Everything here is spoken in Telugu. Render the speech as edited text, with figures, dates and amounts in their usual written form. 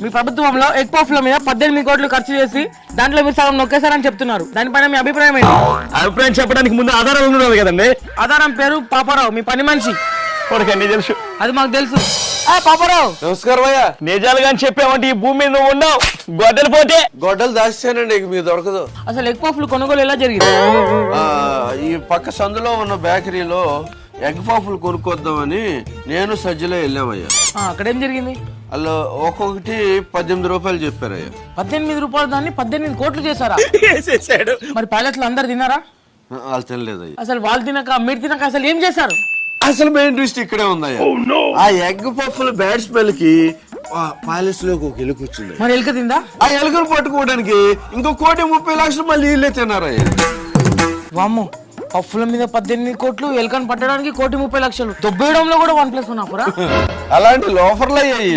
మీ ప్రభుత్వంలో ఎగ్ పఫ్ల మీద 18 కోట్లు ఖర్చు చేసి దాంట్లో మీరు సగం నొక్కేశారని చెప్తున్నారు. దానిపైన మీ అభిప్రాయం ఏంటి? అభిప్రాయం చెప్పడానికి ముందు ఆధారాలు ఉండాలి కదండి. ఆధారం పేరు పాపారావు, మీ పని మనిషి. కొడుకండి తెలుసు, అది మాకు తెలుసు. పాపారావు నమస్కారం అయ్యా. నిజాలు కానీ చెప్పామంటే ఈ భూమి మీద నువ్వు ఉండవు, గొడ్డలు పోతే. గొడ్డలు దాచానండి, మీకు దొరకదు. అసలు ఎగ్ పఫ్లు కొనుగోలు ఎలా జరిగింది? ఈ పక్క సందులో ఉన్న బేకరీలో ఎగ్ పఫ్లు కొనుక్కొద్దామని నేను సజ్జలో వెళ్ళామయ్యా. అక్కడ ఏం జరిగింది? అలా ఒక్కొక్కటి 18 రూపాయలు చెప్పారయ్యా. 18 రూపాయలు దాన్ని 18 కోట్లు చేశారా? మరి ప్యాలెస్ లో అందరు తిన్నారా? వాళ్ళు తినలేదయ్యా. అసలు వాళ్ళు తినక మీరు తినక అసలు ఏం చేశారు? అసలు మెయిన్ ట్విస్ట్ ఇక్కడే ఉందయ్యా. ఆ ఎగ్ పఫ్ల బ్యాడ్ స్మెల్ కి ప్యాలెస్ లోకి ఒక ఎలుక వచ్చింది. మరి ఎలుక తిందా? ఆ ఎలుకను పట్టుకోవడానికి ఇంకో 1,30,00,000 మళ్ళీ వీళ్ళే తిన్నారయ్యా. వామ్మో, పఫ్ల మీద 18 కోట్లు, ఎలుకను పట్టడానికి 1,30,00,000. దొబ్బేయడంలో కూడా 1+1 ఆఫరా? అలాంటి లోఫర్లు అయ్యాయి.